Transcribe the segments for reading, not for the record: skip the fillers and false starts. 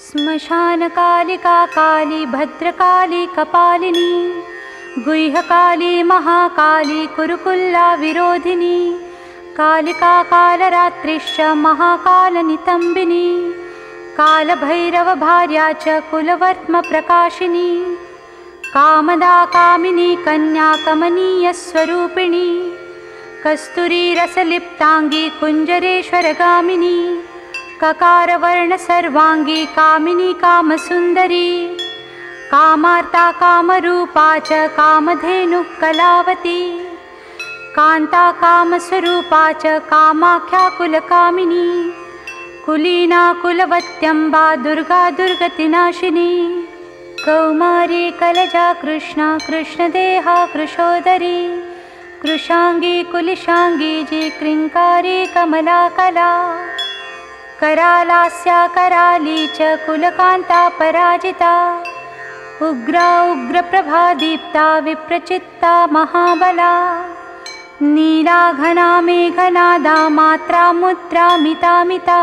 श्मशानकालिका काली भद्रकाली कपालिनी गुह्यकाली महाकाली कुरुकुल्ला विरोधिनी कालिका कालरात्रिश्च महाकालनितम्बिनी कालभैरवभार्या च कुलवर्त्म प्रकाशिनी कामदा कामिनी कन्या कमनीयस्वरूपिणी कस्तूरी रसलिप्तांगी कुंजरेश्वरगामिनी ककारवर्ण सर्वांगी कामिनी कामसुंदरी कामार्ता कामरूपा च कामधेनु कलावती कांता कामस्वरूपा च कामाख्या कुलकामिनी कुलीना कुलवत्यंबा दुर्गा दुर्गतिनाशिनी कौमारी कलजा कृष्णा कृष्णदेहा कृशोदरी कृशांगी कुलिशांगी जी क्रिंकारी कमलाकला करालास्या कराली च कुलकांता पराजिता उग्रा उग्रप्रभा दीप्ता विप्रचित्ता महाबला नीला घना मेघनादा मात्रा मुद्रा मिता मिता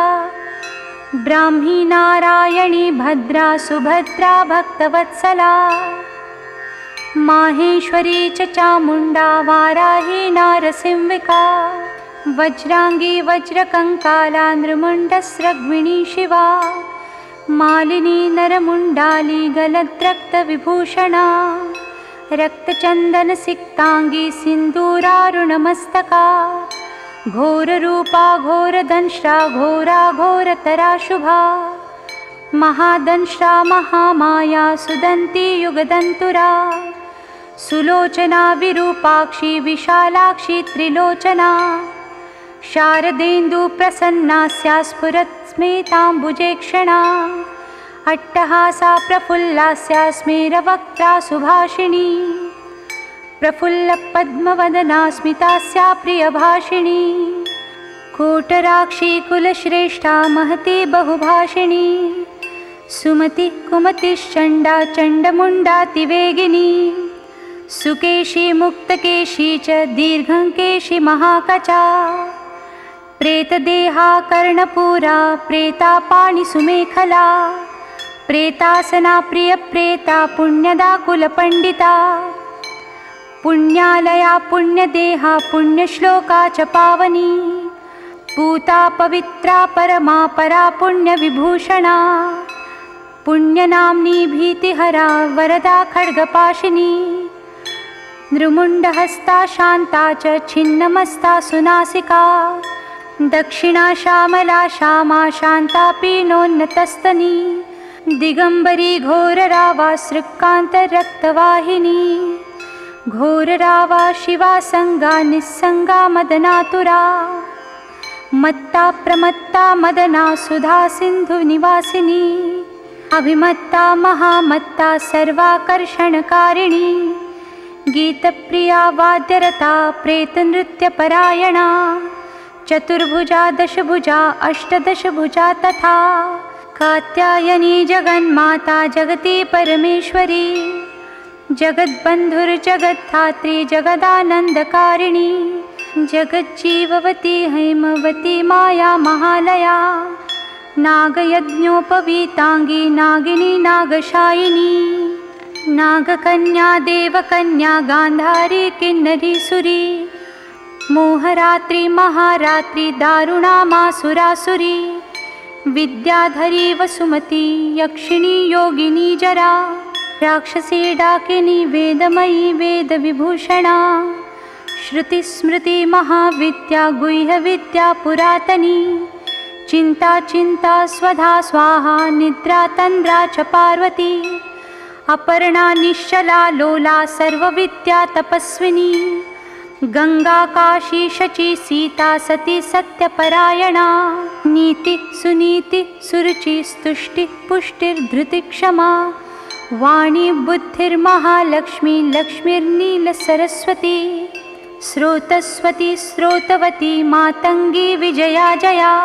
ब्राह्मी नारायणी भद्रा सुभद्रा भक्तवत्सला माहेश्वरी च चामुंडा वाराही नारसिंहिका वज्रांगी वज्रकंकाला नृमुंडस्रग्विणी शिवा मालिनी नरमुंडाली गलद्रक्तविभूषणा रक्तचंदनसिक्तांगी सिंदूरारुणमस्तका घोररूपा घोरदंष्ट्रा घोरा घोरतरा शुभा महादंष्ट्रा महामाया सुदंती युगदंतुरा सुलोचना विरूपाक्षी विशालाक्षी त्रिलोचना शारदेन्दु प्रसन्नास्या स्फुरत् स्मिताम्बुजेक्षणा अट्टहासा प्रफुल्लास्या स्मेरवक्त्रा सुभाषिणी प्रफुल्लपद्मवदना स्मितास्या प्रियभाषिणी कोटराक्षी कुलश्रेष्ठा महती बहुभाषिणी सुमति कुमतिश्चंडा चंडमुंडातिवेगिनी सुकेशी मुक्तकेशी च दीर्घंकेशी महाकचा प्रेतदेहा कर्णपूरा प्रेता पाणिसुमेखला प्रेतासना प्रियप्रेता पुण्यदा कुलपंडिता पुण्यालया पुण्यदेहा पुण्यश्लोका च पावनी पूता पवित्रा परमा परा पुण्यविभूषणा पुण्यनाम्नी भीतिहरा वरदा खड्गपाशिनी नृमुंडहस्ता शांता च छिन्नमस्ता सुनासिका दक्षिणा श्यामला श्यामा शांता पीनोन्नतस्तनी दिगंबरी घोररावा सृक्कांतरक्तवाहिनी घोररावा शिवा संगा निस्संगा मदनातुरा मत्ता प्रमत्ता मदना सुधा सिंधु निवासिनी अभिमत्ता महामत्ता सर्वाकर्षणकारिणी गीतप्रिया वाद्यरता प्रेतनृत्यपरायणा चतुर्भुजा दशभुजा अष्टदशभुजा तथा कात्यायनी जगन्माता जगती परमेश्वरी जगद्बन्धुर्जगद्धात्री जगदानन्दकारिणी जगज्जीववती हैमवती माया महालया नागयज्ञोपवीतांगी नागिनी नागशायिनी नागकन्या देवकन्या गांधारी किन्नरी सुरी मोहरात्रि महारात्रि दारुणा मासुरासुरी विद्याधरी वसुमती यक्षिणी योगिनी जरा राक्षसी डाकिनी वेदमयी वेदविभूषणा श्रुतिस्मृति महाविद्या गुह्यविद्या पुरातनी चिंता चिंता स्वधा स्वाहा निद्रा तंद्रा च पार्वती अपर्णा निश्चला लोला सर्वविद्या तपस्विनी गंगा काशी शची सीता सती सत्यपरायणा नीति सुनीति सुरुचि स्तुष्टि पुष्टिर्धृति क्षमा वाणी बुद्धिर्महालक्ष्मी लक्ष्मीर्नील सरस्वती स्रोतस्वती स्रोतवती मातंगी विजया जया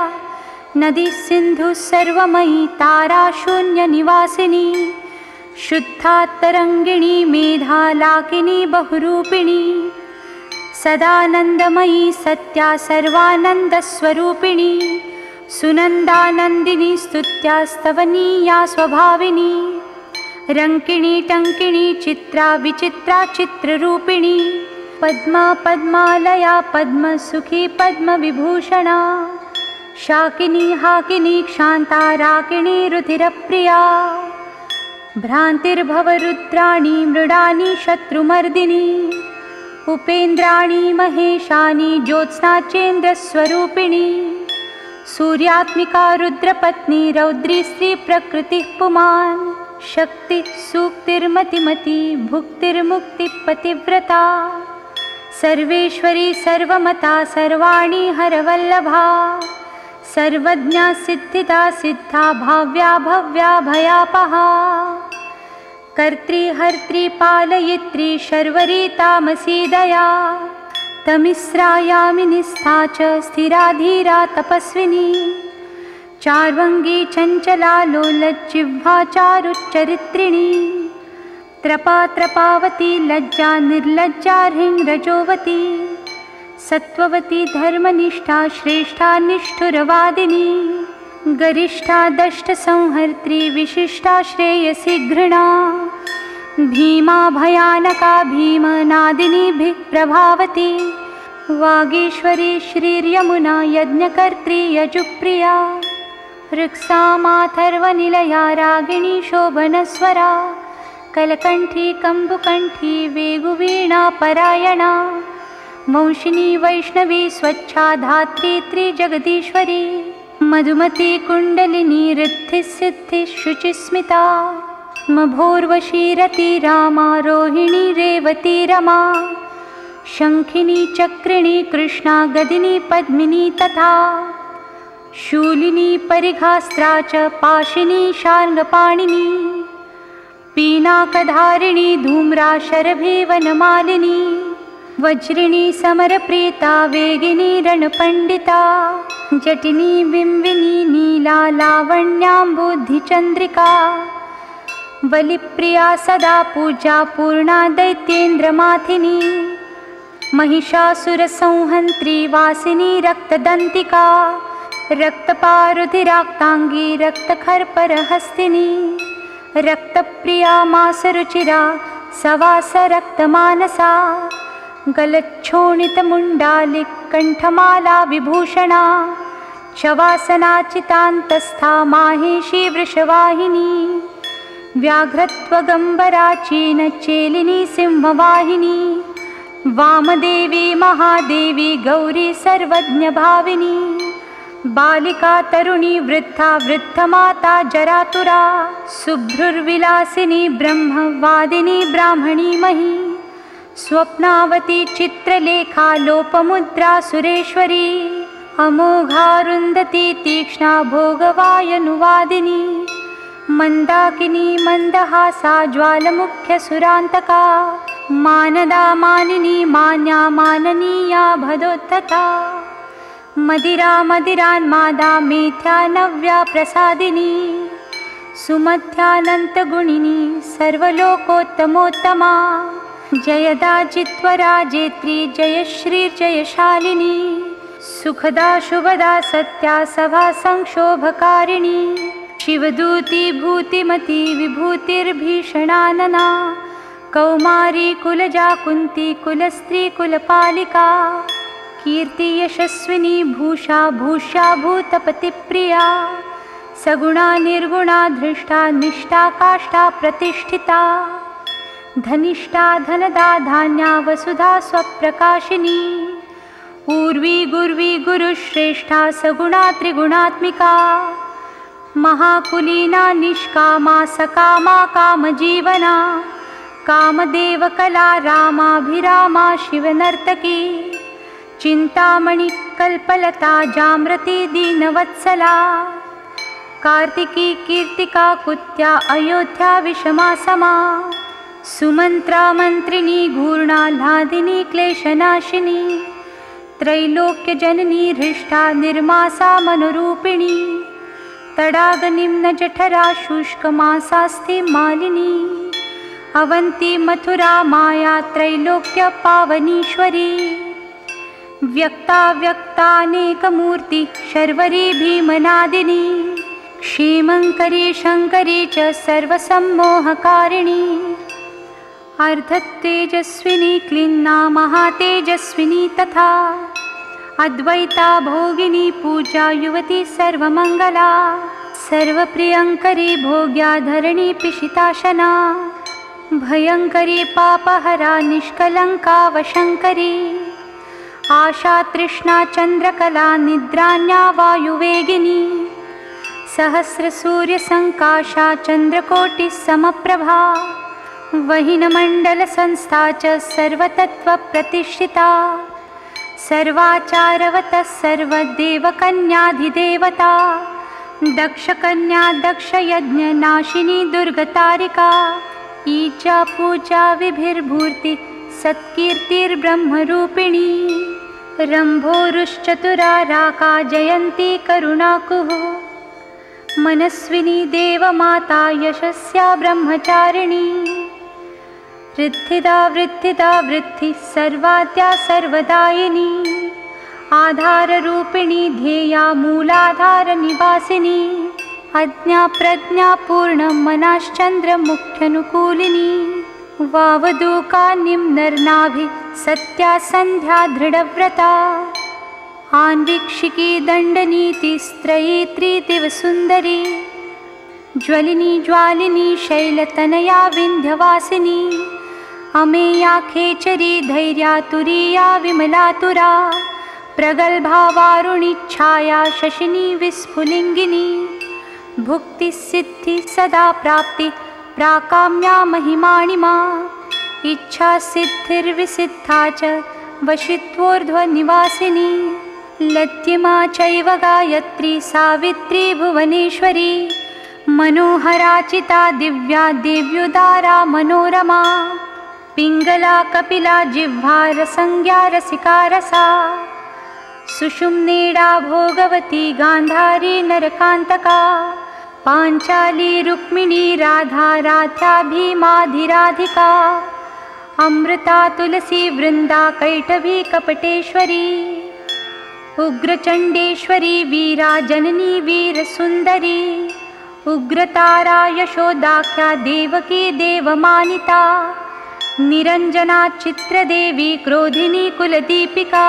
नदी सिंधु सर्वमयी तारा शून्य निवासिनी शुद्धा तरंगिणी मेधा लाकिनी बहुरूपिणी सदानंदमयी सत्या सर्वानंद स्वरूपिणी सुनन्दानन्दिनी स्तुत्यास्तवनीया स्वभाविनी रङ्किणी टङ्किणी चित्रा विचित्रा चित्ररूपिणी पद्मा पद्मालया पद्मसुखी पद्मविभूषणा शाकिनी हाकिनी क्षान्ता राकिणी रुधिरप्रिया भ्रान्तिर्भवरुद्राणी मृडानी शत्रुमर्दिनी उपेन्द्राणी महेशानी ज्योत्स्ना चेन्द्रस्वरूपिणी सूर्यात्मिका रुद्रपत्नी रौद्री स्त्री प्रकृतिः पुमान् शक्ति सूक्तिर्मतिमती भुक्तिर्मुक्तिपतिव्रता सर्वेश्वरी सर्वमता सर्वाणी हरवल्लभा सर्वज्ञा सिद्धिदा सिद्धा भाव्या भव्या भयापहा कर्त्री हर्त्री पालयित्री शर्वरी तामसी दया तमिस्रायामिनिस्था च स्थिरा धीरा तपस्विनी चार्वंगी चंचला लोलज्जिह्वा चारुच्चरित्रिणी त्रपा त्रपावती लज्जा निर्लज्जा रजोवती सत्ववती धर्मनिष्ठा श्रेष्ठा निष्ठुरवादिनी गरिष्ठा दष्ट संहर्त्री विशिष्टा श्रेयसी घृणा भीमा भयानका भीमनादिनी प्रभावती वागीश्वरी श्रीर्यमुना यज्ञकर्त्री यजुप्रिया ऋक्सामाथर्वनिलया रागिणी शोभनस्वरा कलकंठी कंबुकंठी वेगुवीणा परायणा वंशिनी वैष्णवी स्वच्छा धात्री त्रिजगदीश्वरी मधुमती कुंडलिनी रिद्धि सिद्धि शुचिस्मिता मभोर्वशीरती रामा रोहिणी रेवती रमा शंखिनी चक्रिणी कृष्णा गदिनी पद्मिनी तथा शूलिनी परिघास्त्रा च पाशिनी शार्ङ्गपाणिनी पीनाकधारिणी धूम्रा शरभीवनमालिनी वज्रिणी समरप्रीता वेगिनी रणपंडिता जटिनी बिंबिनी नीला लावण्याम्बुधिचंद्रिका बलिप्रिया सदा पूजा पूर्णा दैत्येन्द्रमाथिनी महिषासुरसंहन्त्री वासिनी रक्तदंतिका रक्तपारुधिराक्तांगी रक्तखर्परहस्तिनी रक्तप्रिया मासरुचिरा सवास रक्तमानसा गलच्छोणितमुण्डालिकण्ठमाला विभूषणा शवासनाचितान्तस्था माहेशी वृषवाहिनी व्याघ्रत्वगम्बरा चीनचेलिनी सिंहवाहिनी वामदेवी महादेवी गौरी सर्वज्ञभाविनी बालिका तरुणी वृद्धा वृद्धमाता जरातुरा शुभ्रुर्विलासिनी ब्रह्मवादिनी ब्राह्मणी मही स्वप्नावती चित्रलेखा लोपमुद्रा सुरेश्वरी अमोघारुन्धती तीक्ष्णा भोगवायनुवादिनी मंदाकिनी मंदहासा ज्वालमुख्यसुरान्तका मानदा मानिनी मान्या माननीया भदोत्तता मदिरा मदिरान्मादा मेथ्या नव्या प्रसादिनी सुमध्यानन्तगुणिनी सर्वलोकोत्तमोत्तमा जयदा जित्वरा जेत्री जयश्रीर्जयशालिनी सुखदा शुभदा सत्या सभा संक्षोभकारिणी शिवदूती भूतिमती विभूतिर्भीषणानना कौमारी कुलजा कुंती कुलस्त्री कुलपालिका कीर्ति यशस्विनी भूषा भूष्या भूतपतिप्रिया सगुणा निर्गुणा धृष्टा निष्ठा काष्ठा प्रतिष्ठिता धनिष्ठा धनदा धान्या वसुधा स्वप्रकाशिनी ऊर्वी गुर्वी गुरुश्रेष्ठा सगुणा त्रिगुणात्मिका महाकुलीना निष्कामा सकामा कामजीवना कामदेवकला रामाभिरामा शिवनर्तकी चिंतामणि कल्पलता जाम्रती दीनवत्सला कार्तिकी कीर्तिका कुत्या अयोध्या विषमा समा सुमंत्रा मंत्रिणी घूर्णाह्लादिनी क्लेशनाशिनी त्रैलोक्यजननी हृष्टा निर्मासा मनोरूपिणी तडागनिम्न जठरा शुष्कमासास्ति मालिनी अवंती मथुरा माया त्रैलोक्य पावनीश्वरी व्यक्ताव्यक्तानेकमूर्ति शर्वरी भीमनादिनी क्षेमंकरी शंकरी च सर्वसम्मोहकारिणी अर्धतेजस्विनी क्लीन्ना महातेजस्विनी तथा अद्वैता भोगिनी पूजा युवती सर्वमंगला सर्वप्रियंकरी भोग्याधरणी पिशिताशना भयंकरी पापहरा निष्कलंका वशंकरी आशा तृष्णा चंद्रकला निद्रान्या वायुवेगिनी सहस्र सूर्य संकाशा चंद्रकोटि समप्रभा वहिनमंडल संस्था च सर्वतत्व प्रतिष्ठिता सर्वाचारवतः सर्वदेवकन्याधिदेवता दक्षकन्या दक्षयज्ञ नाशिनी दुर्गतारिका ईचा पूजा विभिर्भूर्ति सत्कीर्तिर्ब्रह्मरूपिणी रंभोरुश्चतुराराका जयंती करुणाकुः मनस्विनी देवमाता यशस्या ब्रह्मचारिणी रिद्धिदा वृद्धिदा वृद्धि सर्वाद्या सर्वदायिनी आधाररूपिणी ध्येया मूलाधार निवासिनी अज्ञा प्रज्ञा पूर्ण मनाश्चंद्र मुख्यनुकूलिनी वावदूका निम्नर्नाभि सत्या संध्या दृढ़व्रता आन्वीक्षिकी दंडनीति स्त्रयित्री दिवसुंदरी ज्वलिनी ज्वालिनी शैलतनया विंध्यवासिनी अमेया खेचरी धैर्या तुरीया विमलातुरा प्रगल्भा वारुणी छाया शशिनी विस्फुलिंगिनी भुक्ति सिद्धि सदा प्राप्ति प्राकाम्या महिमाणिमा इच्छा सिद्धिर्विसिद्धा च वशित्वोर्ध्वनिवासिनी लद्यमा चैव गायत्री सावित्री भुवनेश्वरी मनोहराचिता दिव्या देव्युदारा मनोरमा पिंगला कपिला जिह्वा रसंज्ञा रसिका रसा सुषुम्नेडा भोगवती गांधारी नरकांतका पांचाली रुक्मिणी राधा राध्या भीमाधिराधिका अमृता तुलसी वृंदा कैटभी कपटेश्वरी उग्रचंडेश्वरी वीरा जननी वीरसुंदरी उग्रतारा यशोदाख्या देवकी देवमानिता निरंजना चित्रदेवी क्रोधिनी कुलदीपिका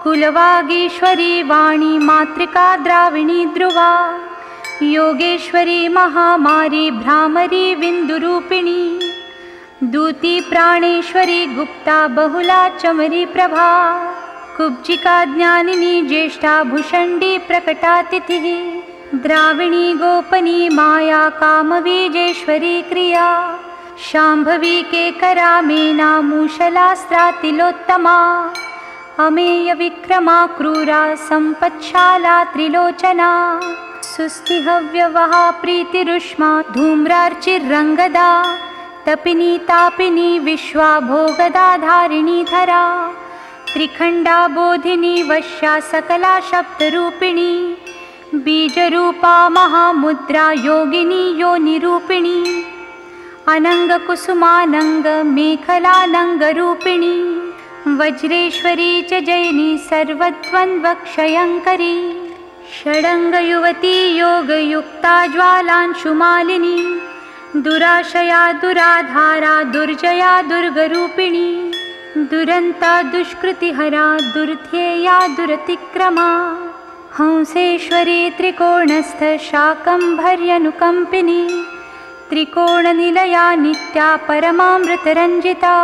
कुलवागीश्वरी वाणी मातृका द्राविणी ध्रुवा योगेश्वरी महामारी भ्रामरी विन्दुरूपिणी दूती प्राणेश्वरी गुप्ता बहुला चमरी प्रभा कुब्जिका ज्ञानिनी ज्येष्ठा भुषण्डी प्रकटातिथिः द्राविणी गोपनी माया कामवीजेश्वरी क्रिया शाम्भवी केकरा मेना मूषलास्त्रातिलोत्तमा अमेय विक्रमा क्रूरा संपत्शाला त्रिलोचना सुस्तिहव्यवहा प्रीतिरुष्मा धूम्रार्चिरंगदा तपिनी तापिनी विश्वा भोगदा धारिणी धरा त्रिखंडा बोधिनी वश्या सकला शब्दरूपिणी बीजरूपा महामुद्रा योगिनी योनिरूपिणी अनंग कुसुमानंग मेखलानंगरूपिणी वज्रेश्वरी च जैनी सर्वद्वन्द्वक्षयंकरी षडंगयुवती योगयुक्ता ज्वालांशुमालिनी दुराशया दुराधारा दुर्जया दुर्गरूपिणी दुरंता दुष्कृतिहरा दुर्ध्येया दुरतिक्रमा हंसेश्वरी त्रिकोणस्थ शाकंभर्यनुकंपिनी त्रिकोणनिलया नित्या परमामृतरंजिता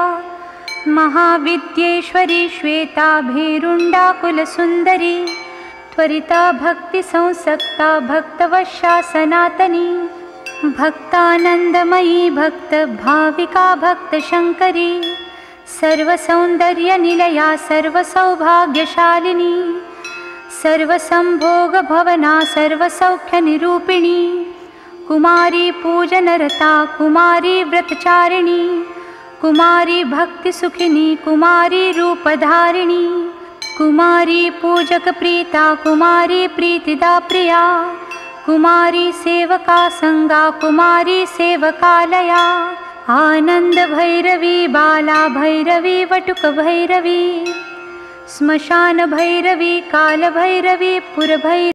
महाविद्येश्वरी श्वेता भेरुंडा कुलसुंदरी त्वरिता भक्ति संसक्ता भक्तवशा सनातनी भक्तानंदमयी भक्त भाविका भक्त शंकरी सर्वसौंदर्य निलया सर्वसौभाग्यशालिनी सर्वसंभोग भवना सर्वसौख्य निरूपिणी कुमारी पूजनरता कुमारी व्रतचारिणी कुमारी भक्ति सुखिनी कुमारी रूपधारिणी कुमारी पूजक प्रीता कुमारी प्रीतिदा प्रिया कुमारी सेवका संगा कुमारी सेवकालया आनंद भैरवी बाला भैरवी वटुक भैरवी श्मशान भैरवी काल भैरवी पुर भैरवी